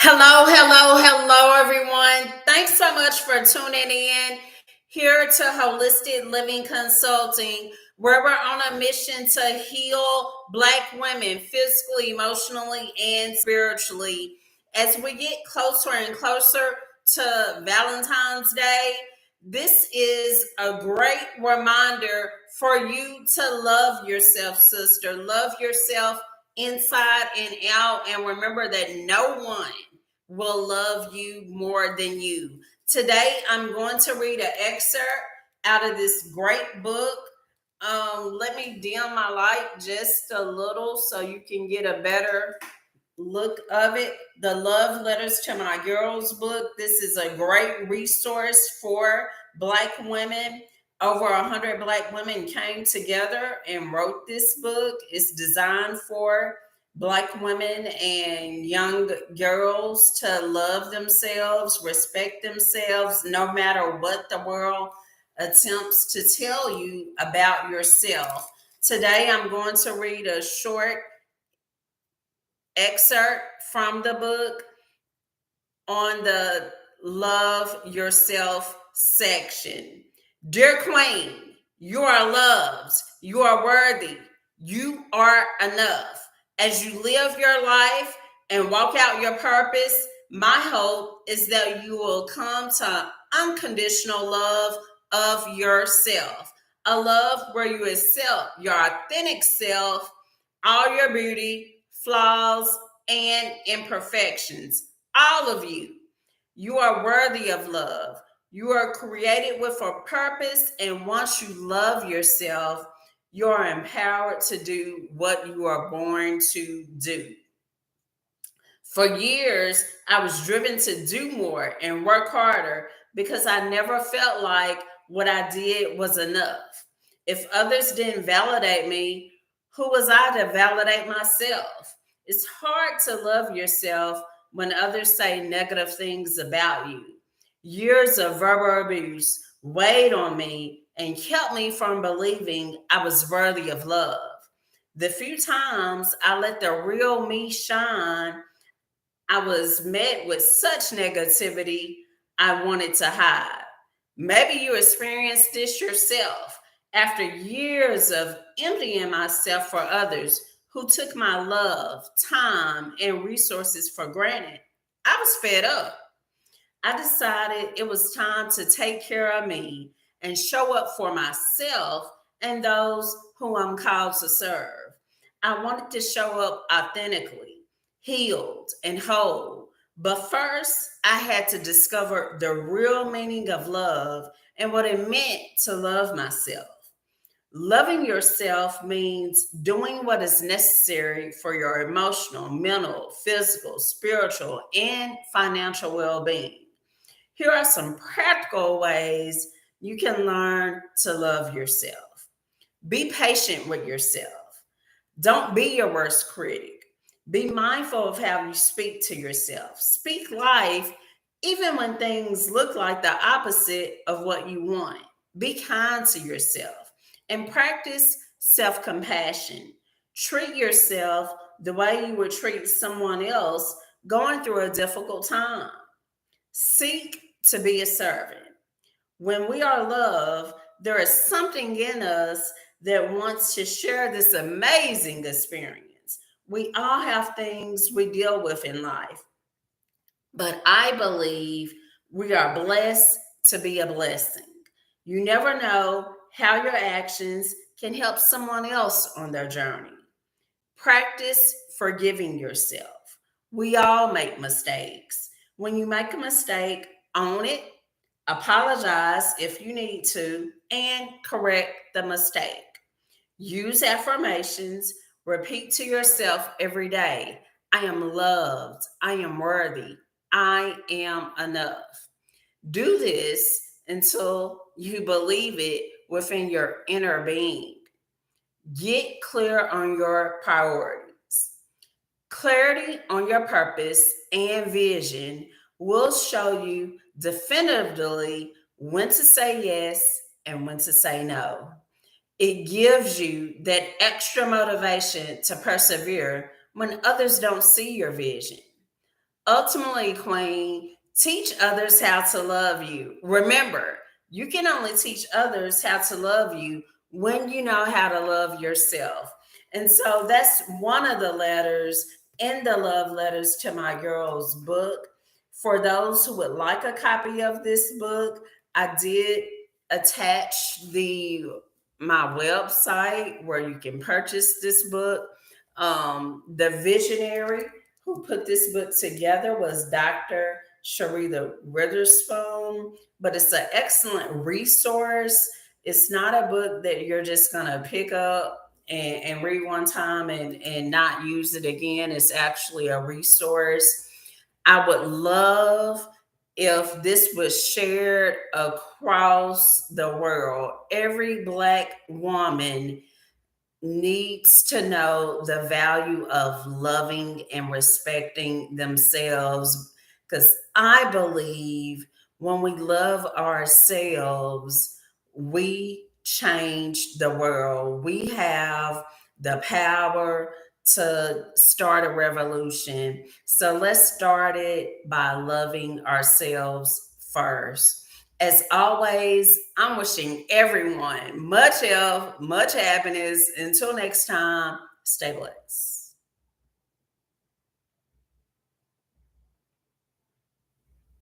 Hello, everyone. Thanks so much for tuning in here to Holistic Living Consulting, where we're on a mission to heal Black women physically, emotionally, and spiritually. As we get closer and closer to Valentine's Day, this is a great reminder for you to love yourself, sister. Love yourself inside and out, and remember that no one will love you more than you. Today, I'm going to read an excerpt out of this great book. Let me dim my light just a little so you can get a better look of it. The Love Letters to My Girls book. This is a great resource for Black women. Over 100 Black women came together and wrote this book. It's designed for Black women and young girls to love themselves, respect themselves, no matter what the world attempts to tell you about yourself. Today, I'm going to read a short excerpt from the book on the Love Yourself section. Dear Queen, you are loved, you are worthy, you are enough. As you live your life and walk out your purpose, my hope is that you will come to unconditional love of yourself. A love where you accept your authentic self, all your beauty, flaws, and imperfections. All of you. You are worthy of love. You are created with a purpose, and once you love yourself, you're empowered to do what you are born to do. For years, I was driven to do more and work harder because I never felt like what I did was enough. If others didn't validate me, who was I to validate myself? It's hard to love yourself when others say negative things about you. Years of verbal abuse weighed on me and kept me from believing I was worthy of love. The few times I let the real me shine, I was met with such negativity I wanted to hide. Maybe you experienced this yourself. After years of emptying myself for others who took my love, time, and resources for granted, I was fed up. I decided it was time to take care of me and show up for myself and those who I'm called to serve. I wanted to show up authentically, healed, and whole. But first, I had to discover the real meaning of love and what it meant to love myself. Loving yourself means doing what is necessary for your emotional, mental, physical, spiritual, and financial well being. Here are some practical ways you can learn to love yourself. Be patient with yourself. Don't be your worst critic. Be mindful of how you speak to yourself. Speak life even when things look like the opposite of what you want. Be kind to yourself and practice self compassion. Treat yourself the way you would treat someone else going through a difficult time. Seek to be a servant. When we are loved, there is something in us that wants to share this amazing experience. We all have things we deal with in life, but I believe we are blessed to be a blessing. You never know how your actions can help someone else on their journey. Practice forgiving yourself. We all make mistakes. When you make a mistake, own it, apologize if you need to, and correct the mistake. Use affirmations. Repeat to yourself every day: I am loved. I am worthy. I am enough. Do this until you believe it within your inner being. Get clear on your priorities. Clarity on your purpose and vision will show you definitively when to say yes and when to say no. It gives you that extra motivation to persevere when others don't see your vision. ultimately, Queen, teach others how to love you. Remember, you can only teach others how to love you when you know how to love yourself. And so that's one of the letters in the love letters to my girls book. For those who would like a copy of this book, I did attach the my website where you can purchase this book. The visionary who put this book together was Dr. Sharita Witherspoon, but it's an excellent resource. It's not a book that you're just going to pick up and read one time and not use it again. It's actually a resource. I would love if this was shared across the world. Every Black woman needs to know the value of loving and respecting themselves, because I believe when we love ourselves, we change the world. We have the power to start a revolution. So let's start it by loving ourselves first. As always, I'm wishing everyone much health, much happiness. Until next time, stay blessed.